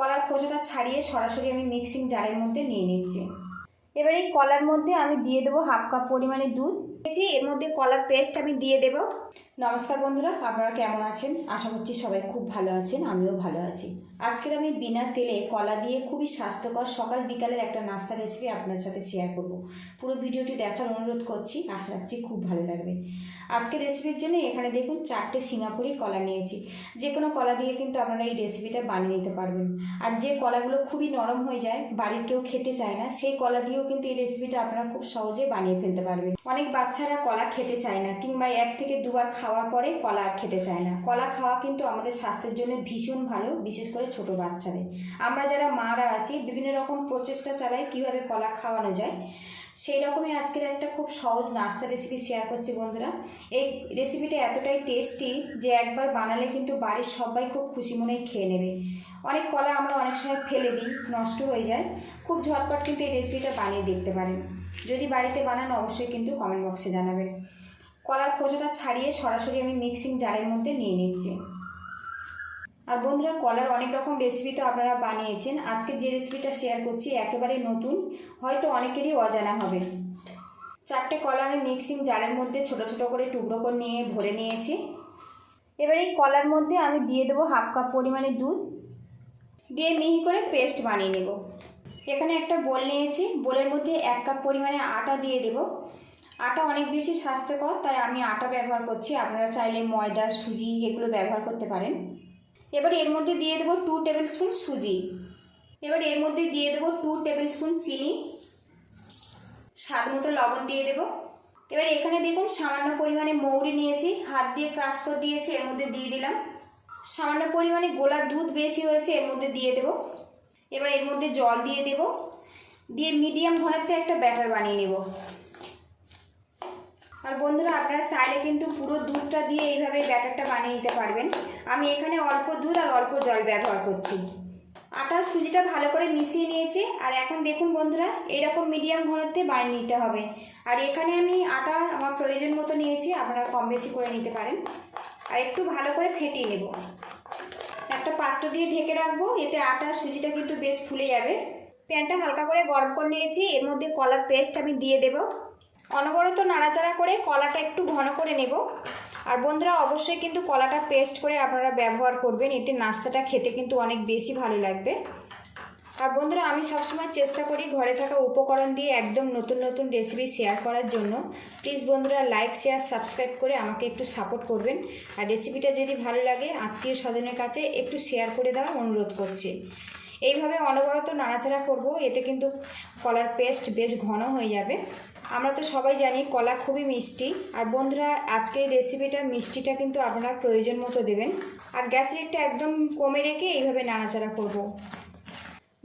কলার খোসাটা ছাড়িয়ে সরাসরি আমি মিক্সিং জারের মধ্যে নিয়ে নিচ্ছি। এবার এই কলার মধ্যে আমি দিয়ে দেবো হাফ কাপ পরিমাণে দুধ। এর মধ্যে কলার পেস্ট আমি দিয়ে দেব। নমস্কার বন্ধুরা, আপনারা কেমন আছেন? আশা করছি সবাই খুব ভালো আছেন, আমিও ভালো আছি। আজকের আমি বিনা তেলে কলা দিয়ে খুবই স্বাস্থ্যকর সকাল বিকালের একটা নাস্তা রেসিপি আপনার সাথে শেয়ার করব। পুরো ভিডিওটি দেখার অনুরোধ করছি, আশা রাখছি খুব ভালো লাগবে। আজকের রেসিপির জন্য এখানে দেখুন 4টে সিঙ্গাপুরি কলা নিয়েছি। যে কোনো কলা দিয়ে কিন্তু আপনারা এই রেসিপিটা বানিয়ে নিতে পারবেন। আর যে কলাগুলো খুবই নরম হয়ে যায়, বাড়ির কেউ খেতে চায় না, সেই কলা দিয়েও কিন্তু এই রেসিপিটা আপনারা খুব সহজে বানিয়ে ফেলতে পারবেন। অনেক বাচ্চারা কলা খেতে চায় না, কিংবা 1 থেকে 2 বার খাওয়ার পরে কলা আর খেতে চায় না। কলা খাওয়া কিন্তু আমাদের স্বাস্থ্যের জন্য ভীষণ ভালো, বিশেষ করে ছোট বাচ্চাদের। আমরা যারা মারা আছি বিভিন্ন রকম প্রচেষ্টা চালাই কীভাবে কলা খাওয়ানো যায়। সেই রকমই আজকের একটা খুব সহজ নাস্তা রেসিপি শেয়ার করছি বন্ধুরা। এই রেসিপিটা এতটাই টেস্টি যে একবার বানালে কিন্তু বাড়ির সবাই খুব খুশি মনেই খেয়ে নেবে। অনেক কলা আমরা অনেক সময় ফেলে দিই, নষ্ট হয়ে যায়। খুব ঝটপট কিন্তু এই রেসিপিটা বানিয়ে দেখতে পারেন। যদি বাড়িতে বানান অবশ্যই কিন্তু কমেন্ট বক্সে জানাবেন। কলার খোসাটা ছাড়িয়ে সরাসরি আমি মিক্সিং জারের মধ্যে নিয়ে নিচ্ছি। আর বন্ধুরা, কলার অনেক রকম রেসিপি তো আপনারা বানিয়েছেন। আজকে যে রেসিপিটা শেয়ার করছি একেবারে নতুন, হয়তো অনেকেরই অজানা হবে। 4টে কলা আমি মিক্সিং জারের মধ্যে ছোট ছোট করে টুকরো করে নিয়ে ভরে নিয়েছি। এবার এই কলার মধ্যে আমি দিয়ে দেবো হাফ কাপ পরিমাণে দুধ, দিয়ে মিহি করে পেস্ট বানিয়ে নেব। এখানে একটা বোল নিয়েছি, বোলের মধ্যে 1 কাপ পরিমাণে আটা দিয়ে দেব। আটা অনেক বেশি স্বাস্থ্যকর, তাই আমি আটা ব্যবহার করছি। আপনারা চাইলে ময়দা, সুজি এগুলো ব্যবহার করতে পারেন। এবার এর মধ্যে দিয়ে দেবো 2 টেবিল স্পুন সুজি। এবার এর মধ্যে দিয়ে দেবো 2 টেবিল স্পুন চিনি, স্বাদ মতো লবণ দিয়ে দেব। এবার এখানে দেখুন সামান্য পরিমাণে মৌরি নিয়েছি, হাত দিয়ে ক্রাশ করে দিয়েছি, এর মধ্যে দিয়ে দিলাম। সামান্য পরিমাণে গোলা দুধ বেশি হয়েছে, এর মধ্যে দিয়ে দেব। এবার এর মধ্যে জল দিয়ে দেব, দিয়ে মিডিয়াম ঘনত্বে একটা ব্যাটার বানিয়ে নেব। আর বন্ধুরা, আপনারা চাইলে কিন্তু পুরো দুধটা দিয়ে এইভাবে ব্যাটারটা বানিয়ে নিতে পারবেন। আমি এখানে অল্প দুধ আর অল্প জল ব্যবহার করছি। আটা সুজিটা ভালো করে মিশিয়ে নিয়েছি। আর এখন দেখুন বন্ধুরা, এরকম মিডিয়াম ঘনত্বে বানিয়ে নিতে হবে। আর এখানে আমি আটা আমার প্রয়োজন মতো নিয়েছি, আপনারা কম বেশি করে নিতে পারেন। আর একটু ভালো করে ফেটিয়ে নেব। একটা পাত্র দিয়ে ঢেকে রাখবো, এতে আটা সুজিটা কিন্তু বেশ ফুলে যাবে। প্যানটা হালকা করে গরম করে নিয়েছি, এর মধ্যে কলার পেস্ট আমি দিয়ে দেব। অনবরত নাড়াচাড়া করে কলাটা একটু ঘন করে নেব। আর বন্ধুরা, অবশ্যই কিন্তু কলাটা পেস্ট করে আপনারা ব্যবহার করবেন, এতে নাস্তাটা খেতে কিন্তু অনেক বেশি ভালো লাগবে। আর বন্ধুরা, আমি সবসময় চেষ্টা করি ঘরে থাকা উপকরণ দিয়ে একদম নতুন নতুন রেসিপি শেয়ার করার জন্য। প্লিজ বন্ধুরা, লাইক শেয়ার সাবস্ক্রাইব করে আমাকে একটু সাপোর্ট করবেন। আর রেসিপিটা যদি ভালো লাগে আত্মীয় স্বজনের কাছে একটু শেয়ার করে দেওয়ার অনুরোধ করছি। এইভাবে অনবরত নাড়াচাড়া করব, এতে কিন্তু কলার পেস্ট বেশ ঘন হয়ে যাবে। আমরা তো সবাই জানি কলা খুবই মিষ্টি। আর বন্ধুরা, আজকের রেসিপিটা মিষ্টিটা কিন্তু আপনারা প্রয়োজন মতো দেবেন। আর গ্যাসের একটা একদম কমে রেখে এইভাবে নাড়াচাড়া করব।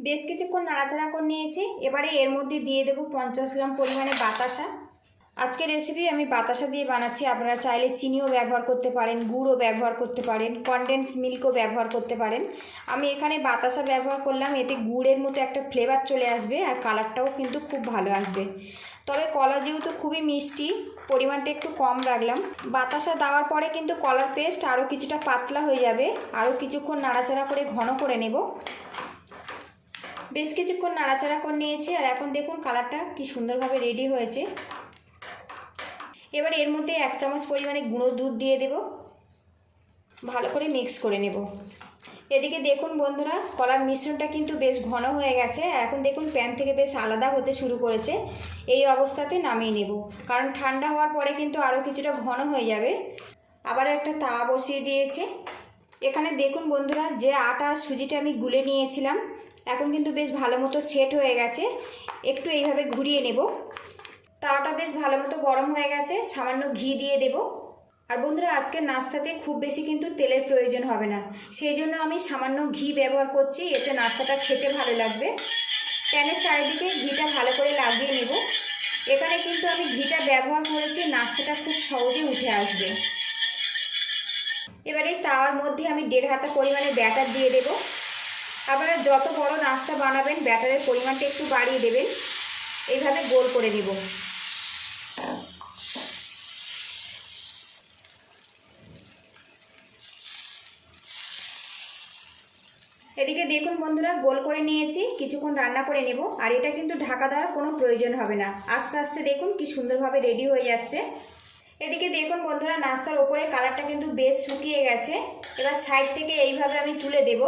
বেশ কিছুক্ষণ নাড়াচাড়া করে নিয়েছি। এবারে এর মধ্যে দিয়ে দেবো 50 গ্রাম পরিমাণে বাতাসা। আজকের রেসিপি আমি বাতাসা দিয়ে বানাচ্ছি, আপনারা চাইলে চিনিও ব্যবহার করতে পারেন, গুড়ও ব্যবহার করতে পারেন, কনডেন্স মিল্কও ব্যবহার করতে পারেন। আমি এখানে বাতাসা ব্যবহার করলাম, এতে গুড়ের মতো একটা ফ্লেভার চলে আসবে আর কালারটাও কিন্তু খুব ভালো আসবে। তবে কলা যেহেতু খুবই মিষ্টি, পরিমাণটা একটু কম রাখলাম। বাতাসা দেওয়ার পরে কিন্তু কলার পেস্ট আরও কিছুটা পাতলা হয়ে যাবে। আরও কিছুক্ষণ নাড়াচাড়া করে ঘন করে নেব। বেশ কিছুক্ষণ নাড়াচাড়া করে নিয়েছি। আর এখন দেখুন কালারটা কি সুন্দরভাবে রেডি হয়েছে। এবার এর মধ্যে 1 চামচ পরিমাণে গুঁড়ো দুধ দিয়ে দেব, ভালো করে মিক্স করে নেব। এদিকে দেখুন বন্ধুরা, কলার মিশ্রণটা কিন্তু বেশ ঘন হয়ে গেছে। এখন দেখুন প্যান থেকে বেশ আলাদা হতে শুরু করেছে। এই অবস্থাতে নামিয়ে নেব, কারণ ঠান্ডা হওয়ার পরে কিন্তু আরও কিছুটা ঘন হয়ে যাবে। আবারও একটা তাওয়া বসিয়ে দিয়েছি। এখানে দেখুন বন্ধুরা, যে আটা আর সুজিটা আমি গুলে নিয়েছিলাম এখন কিন্তু বেশ ভালো মতো সেট হয়ে গেছে। একটু এইভাবে ঘুরিয়ে নেব। তাওয়াটা বেশ ভালো মতো গরম হয়ে গেছে, সামান্য ঘি দিয়ে দেব। আর বন্ধুরা, আজকের নাস্তাতে খুব বেশি কিন্তু তেলের প্রয়োজন হবে না, সেই জন্য আমি সামান্য ঘি ব্যবহার করছি, এতে নাস্তাটা খেতে ভালো লাগবে। প্যানের চারিদিকে ঘিটা ভালো করে লাগিয়ে নেব। এখানে কিন্তু আমি ঘিটা ব্যবহার করেছি, নাস্তাটা খুব সহজে উঠে আসবে। এবারে তাওয়ার মধ্যে আমি 1.5 হাতা পরিমাণে ব্যাটার দিয়ে দেব। আপনারা যত বড় নাস্তা বানাবেন ব্যাটারের পরিমাণটা একটু বাড়িয়ে দেবেন। এইভাবে গোল করে দেব। এদিকে দেখুন বন্ধুরা, গোল করে নিয়েছি, কিছুক্ষণ রান্না করে নেব। আর এটা কিন্তু ঢাকা দেওয়ার কোনো প্রয়োজন হবে না, আস্তে আস্তে দেখুন কি সুন্দরভাবে রেডি হয়ে যাচ্ছে। এদিকে দেখুন বন্ধুরা, নাস্তার ওপরে কালারটা কিন্তু বেশ শুকিয়ে গেছে। এবার সাইড থেকে এইভাবে আমি তুলে দেব।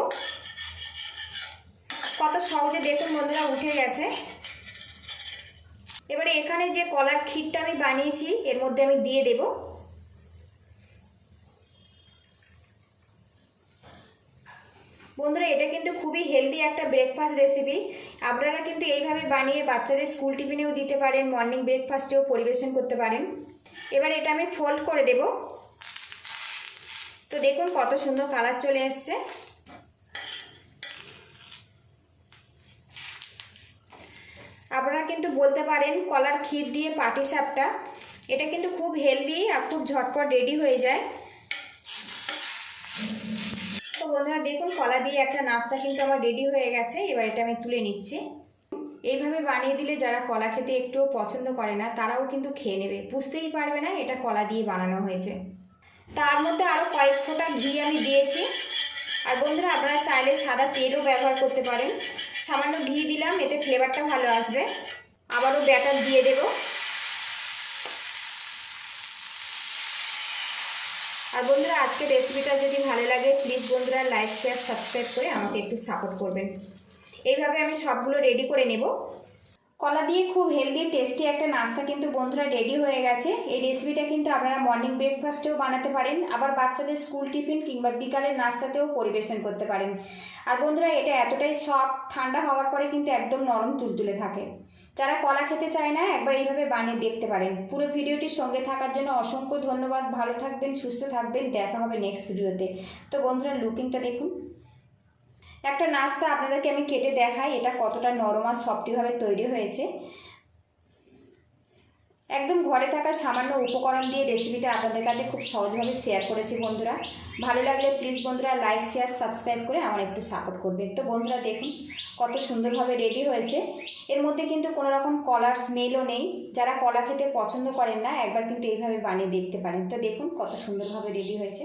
কত সহজে দেখুন বন্ধুরা উঠে গেছে। এবারে এখানে যে কলার ক্ষীরটা আমি বানিয়েছি এর মধ্যে আমি দিয়ে দেব। বন্ধুরা, এটা কিন্তু খুবই হেলদি একটা ব্রেকফাস্ট রেসিপি। আপনারা কিন্তু এইভাবে বানিয়ে বাচ্চাদের স্কুল টিফিনেও দিতে পারেন, মর্নিং ব্রেকফাস্টেও পরিবেশন করতে পারেন। এবার এটা আমি ফোল্ড করে দেব। তো দেখুন কত সুন্দর কালার চলে এসছে। আপনারা কিন্তু বলতে পারেন কলার ক্ষীর দিয়ে পাটিসাপটা, এটা কিন্তু খুব হেলদি আর খুব ঝটপট রেডি হয়ে যায়। তো বন্ধুরা দেখুন, কলা দিয়ে একটা নাস্তা কিন্তু আমার রেডি হয়ে গেছে। এবার এটা আমি তুলে নিচ্ছি। এইভাবে বানিয়ে দিলে যারা কলা খেতে একটুও পছন্দ করে না তারাও কিন্তু খেয়ে নেবে, বুঝতেই পারবে না এটা কলা দিয়ে বানানো হয়েছে। তার মধ্যে আরও কয়েক ফোঁটা ঘি আমি দিয়েছি। আর বন্ধুরা, আপনারা চাইলে সাদা তেলও ব্যবহার করতে পারেন। সামান্য ঘি দিলাম, এতে ফ্লেভারটা ভালো আসবে। আবারও ব্যাটার দিয়ে দেব। আর বন্ধুরা, আজকের রেসিপিটা যদি ভালো লাগে প্লিজ বন্ধুরা লাইক শেয়ার সাবস্ক্রাইব করে আমাকে একটু সাপোর্ট করবেন। এইভাবে আমি সবগুলো রেডি করে নেব। কলা দিয়ে খুব হেলদি টেস্টি একটা নাস্তা কিন্তু বন্ধুরা রেডি হয়ে গেছে। এই রেসিপিটা কিন্তু আপনারা মর্নিং ব্রেকফাস্টেও বানাতে পারেন, আবার বাচ্চাদের স্কুল টিফিন কিংবা বিকালের নাস্তাতেও পরিবেশন করতে পারেন। আর বন্ধুরা, এটা এতটাই সফট, ঠান্ডা হওয়ার পরে কিন্তু একদম নরম তুলতুলে থাকে। যারা কলা খেতে চায় না একবার এইভাবে বানিয়ে দেখতে পারেন। পুরো ভিডিওটির সঙ্গে থাকার জন্য অসংখ্য ধন্যবাদ। ভালো থাকবেন, সুস্থ থাকবেন, দেখা হবে নেক্সট ভিডিওতে। তো বন্ধুরা, লুকিংটা দেখুন। একটা নাস্তা আপনাদেরকে আমি কেটে দেখাই এটা কতটা নরম আর সফটিভাবে তৈরি হয়েছে। একদম ঘরে থাকা সামান্য উপকরণ দিয়ে রেসিপিটা আপনাদের কাছে খুব সহজভাবে শেয়ার করেছি বন্ধুরা। ভালো লাগলে প্লিজ বন্ধুরা লাইক শেয়ার সাবস্ক্রাইব করে আমার একটু সাপোর্ট করবেন। তো বন্ধুরা দেখুন কত সুন্দরভাবে রেডি হয়েছে। এর মধ্যে কিন্তু কোনো রকম কলার স্মেলও নেই। যারা কলা খেতে পছন্দ করেন না একবার কিন্তু এইভাবে বানিয়ে দেখতে পারেন। তো দেখুন কত সুন্দরভাবে রেডি হয়েছে।